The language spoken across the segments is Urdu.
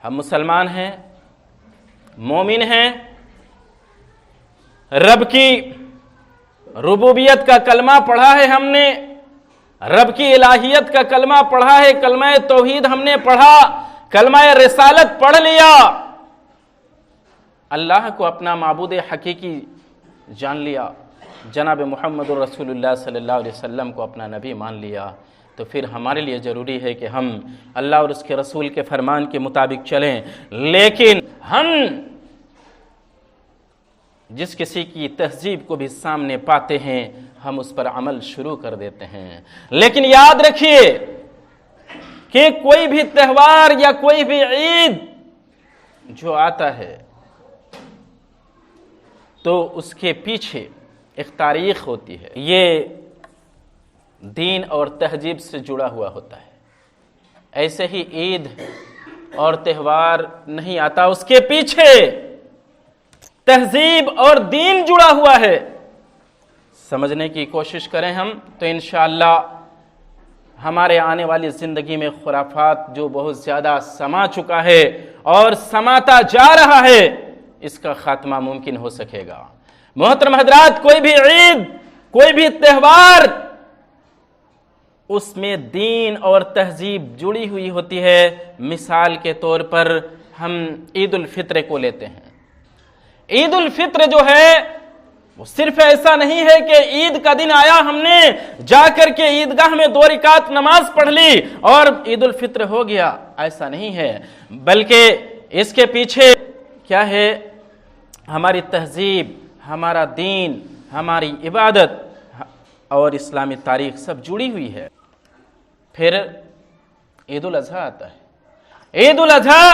ہم مسلمان ہیں، مومن ہیں، رب کی ربوبیت کا کلمہ پڑھا ہے ہم نے، رب کی الہیت کا کلمہ پڑھا ہے، کلمہ توحید ہم نے پڑھا، کلمہ رسالت پڑھ لیا، اللہ کو اپنا معبود حقیقی جان لیا، جناب محمد رسول اللہ صلی اللہ علیہ وسلم کو اپنا نبی مان لیا، تو پھر ہمارے لیے ضروری ہے کہ ہم اللہ اور اس کے رسول کے فرمان کے مطابق چلیں۔ لیکن ہم جس کسی کی تہذیب کو بھی سامنے پاتے ہیں ہم اس پر عمل شروع کر دیتے ہیں۔ لیکن یاد رکھیے کہ کوئی بھی تہوار یا کوئی بھی عید جو آتا ہے تو اس کے پیچھے ایک تاریخ ہوتی ہے، یہ دین اور تہذیب سے جڑا ہوا ہوتا ہے۔ ایسے ہی عید اور تہوار نہیں آتا، اس کے پیچھے تہذیب اور دین جڑا ہوا ہے۔ سمجھنے کی کوشش کریں ہم تو انشاءاللہ ہمارے آنے والی زندگی میں خرافات جو بہت زیادہ سما چکا ہے اور سماتا جا رہا ہے، اس کا خاتمہ ممکن ہو سکے گا۔ محترم حضرات، کوئی بھی عید، کوئی بھی تہوار، اس میں دین اور تہذیب جڑی ہوئی ہوتی ہے۔ مثال کے طور پر ہم عید الفطر کو لیتے ہیں۔ عید الفطر جو ہے وہ صرف ایسا نہیں ہے کہ عید کا دن آیا ہم نے جا کر کے عیدگاہ میں 2 رکعت نماز پڑھ لی اور عید الفطر ہو گیا، ایسا نہیں ہے، بلکہ اس کے پیچھے کیا ہے؟ ہماری تہذیب، ہمارا دین، ہماری عبادت اور اسلامی تاریخ سب جڑی ہوئی ہے۔ پھر عید الاضحیٰ آتا ہے۔ عید الاضحیٰ،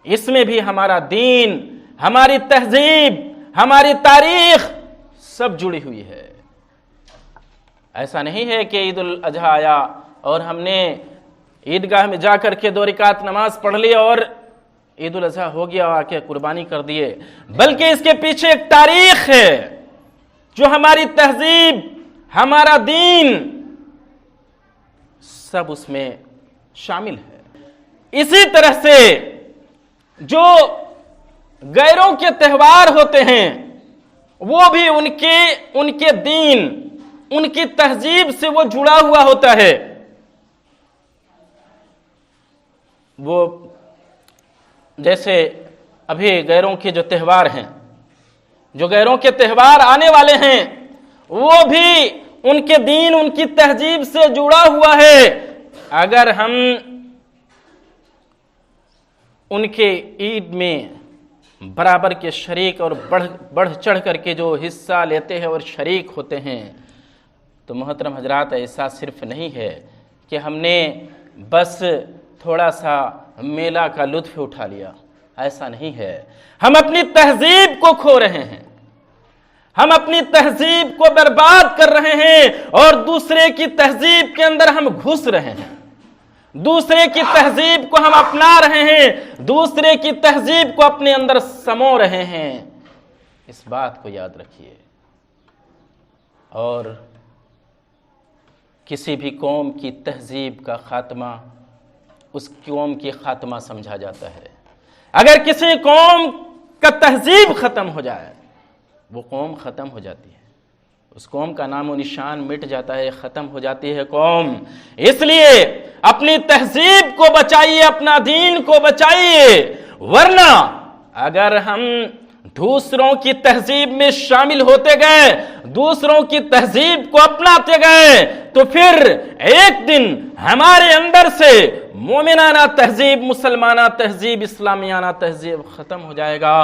اس میں بھی ہمارا دین، ہماری تہذیب، ہماری تاریخ سب جڑی ہوئی ہے۔ ایسا نہیں ہے کہ عید الاضحیٰ آیا اور ہم نے عیدگاہ میں جا کر کے 2 رکعت نماز پڑھ لی اور عید الاضحیٰ ہو گیا، آ کے قربانی کر دیے، بلکہ اس کے پیچھے ایک تاریخ ہے جو ہماری تہذیب، ہمارا دین سب اس میں شامل ہے۔ اسی طرح سے جو غیروں کے تہوار ہوتے ہیں وہ بھی ان کے دین، ان کی تہذیب سے وہ جڑا ہوا ہوتا ہے۔ وہ جیسے ابھی غیروں کے جو تہوار ہیں، جو غیروں کے تہوار آنے والے ہیں، وہ بھی ان کے دین، ان کی تہذیب سے جڑا ہوا ہے۔ اگر ہم ان کے عید میں برابر کے شریک اور بڑھ چڑھ کر کے جو حصہ لیتے ہیں اور شریک ہوتے ہیں تو محترم حضرات، ایسا صرف نہیں ہے کہ ہم نے بس تھوڑا سا میلہ کا لطف اٹھا لیا، ایسا نہیں ہے۔ ہم اپنی تہذیب کو کھو رہے ہیں، ہم اپنی تہذیب کو برباد کر رہے ہیں اور دوسرے کی تہذیب کے اندر ہم گھس رہے ہیں، دوسرے کی تہذیب کو ہم اپنا رہے ہیں، دوسرے کی تہذیب کو اپنے اندر سمو رہے ہیں۔ اس بات کو یاد رکھیے۔ اور کسی بھی قوم کی تہذیب کا خاتمہ اس قوم کی خاتمہ سمجھا جاتا ہے۔ اگر کسی قوم کا تہذیب ختم ہو جائے، وہ قوم ختم ہو جاتی ہے، اس قوم کا نام و نشان مٹ جاتا ہے، ختم ہو جاتی ہے قوم۔ اس لیے اپنی تہذیب کو بچائیے، اپنا دین کو بچائیے، ورنہ اگر ہم دوسروں کی تہذیب میں شامل ہوتے گئے، دوسروں کی تہذیب کو اپناتے گئے تو پھر ایک دن ہمارے اندر سے مومنانہ تہذیب، مسلمانہ تہذیب، اسلامیانہ تہذیب ختم ہو جائے گا،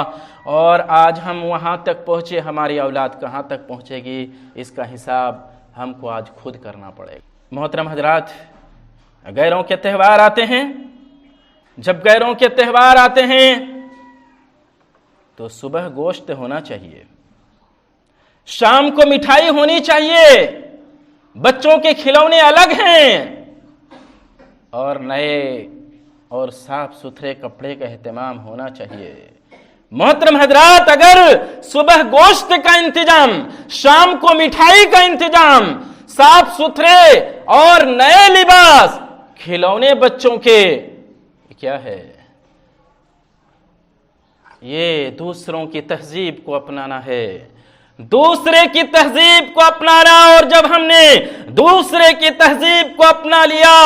اور آج ہم وہاں تک پہنچے، ہماری اولاد کہاں تک پہنچے گی، اس کا حساب ہم کو آج خود کرنا پڑے گا۔ محترم حضرات، غیروں کے تہوار آتے ہیں، جب غیروں کے تہوار آتے ہیں تو صبح گوشت ہونا چاہیے، شام کو مٹھائی ہونی چاہیے، بچوں کے کھلونے الگ ہیں، اور نئے اور صاف ستھرے کپڑے کا اہتمام ہونا چاہیے۔ محترم حضرات، اگر صبح گوشت کا انتظام، شام کو مٹھائی کا انتظام، صاف ستھرے اور نئے لباس، کھلونے بچوں کے، کیا ہے؟ یہ دوسروں کی تہذیب کو اپنانا ہے، دوسرے کی تہذیب کو اپنانا۔ اور جب ہم نے دوسرے کی تہذیب کو اپنا لیا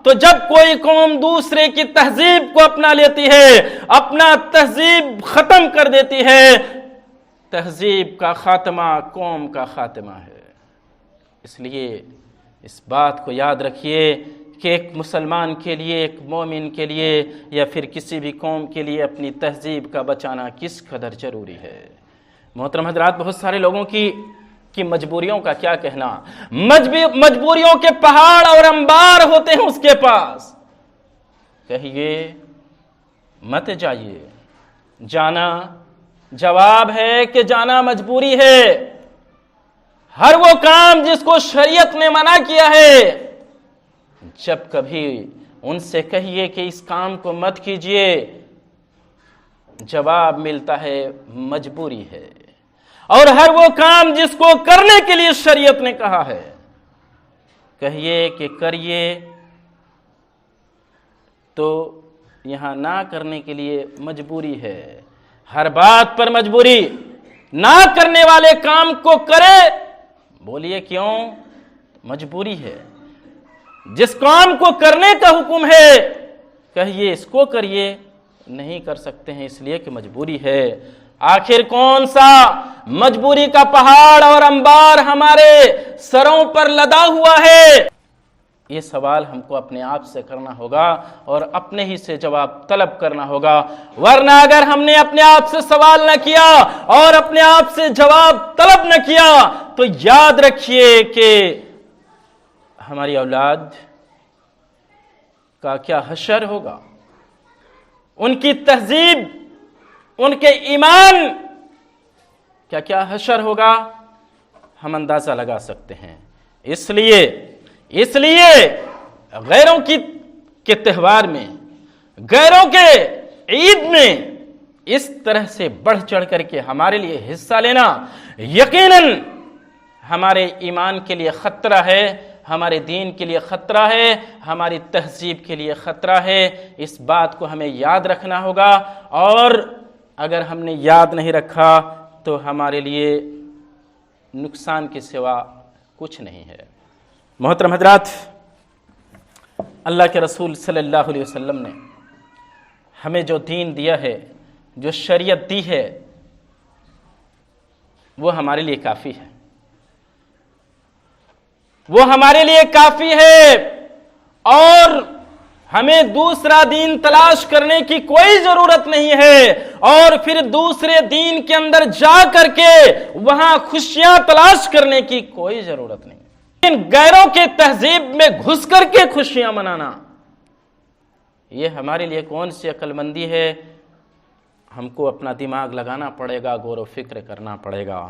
تو جب کوئی قوم دوسرے کی تہذیب کو اپنا لیتی ہے، اپنا تہذیب ختم کر دیتی ہے، تہذیب کا خاتمہ قوم کا خاتمہ ہے۔ اس لیے اس بات کو یاد رکھیے کہ ایک مسلمان کے لیے، ایک مومن کے لیے یا پھر کسی بھی قوم کے لیے اپنی تہذیب کا بچانا کس قدر ضروری ہے۔ محترم حضرات، بہت سارے لوگوں کی مجبوریوں کا کیا کہنا، مجبوریوں کے پہاڑ اور انبار ہوتے ہیں اس کے پاس۔ کہیے مت جائیے، جانا جواب ہے کہ جانا مجبوری ہے۔ ہر وہ کام جس کو شریعت نے منع کیا ہے، جب کبھی ان سے کہیے کہ اس کام کو مت کیجیے، جواب ملتا ہے مجبوری ہے۔ اور ہر وہ کام جس کو کرنے کے لیے شریعت نے کہا ہے، کہیے کہ کریے، تو یہاں نہ کرنے کے لیے مجبوری ہے۔ ہر بات پر مجبوری، نہ کرنے والے کام کو کرے، بولیے کیوں؟ مجبوری ہے۔ جس کام کو کرنے کا حکم ہے، کہیے اس کو کریے، نہیں کر سکتے ہیں اس لیے کہ مجبوری ہے۔ آخر کون سا مجبوری کا پہاڑ اور انبار ہمارے سروں پر لدا ہوا ہے؟ یہ سوال ہم کو اپنے آپ سے کرنا ہوگا اور اپنے ہی سے جواب طلب کرنا ہوگا، ورنہ اگر ہم نے اپنے آپ سے سوال نہ کیا اور اپنے آپ سے جواب طلب نہ کیا تو یاد رکھیے کہ ہماری اولاد کا کیا حشر ہوگا، ان کی تہذیب، ان کے ایمان کیا کیا حشر ہوگا، ہم اندازہ لگا سکتے ہیں۔ اس لیے غیروں کے تہوار میں، غیروں کے عید میں اس طرح سے بڑھ چڑھ کر کے ہمارے لیے حصہ لینا یقیناً ہمارے ایمان کے لیے خطرہ ہے، ہمارے دین کے لیے خطرہ ہے، ہماری تہذیب کے لیے خطرہ ہے۔ اس بات کو ہمیں یاد رکھنا ہوگا، اور اگر ہم نے یاد نہیں رکھا تو ہمارے لیے نقصان کے سوا کچھ نہیں ہے۔ محترم حضرات، اللہ کے رسول صلی اللہ علیہ وسلم نے ہمیں جو دین دیا ہے، جو شریعت دی ہے، وہ ہمارے لیے کافی ہے، وہ ہمارے لیے کافی ہے، اور ہمیں دوسرا دین تلاش کرنے کی کوئی ضرورت نہیں ہے، اور پھر دوسرے دین کے اندر جا کر کے وہاں خوشیاں تلاش کرنے کی کوئی ضرورت نہیں۔ لیکن غیروں کے تہذیب میں گھس کر کے خوشیاں منانا، یہ ہمارے لیے کون سی عقل مندی ہے؟ ہم کو اپنا دماغ لگانا پڑے گا، غور و فکر کرنا پڑے گا۔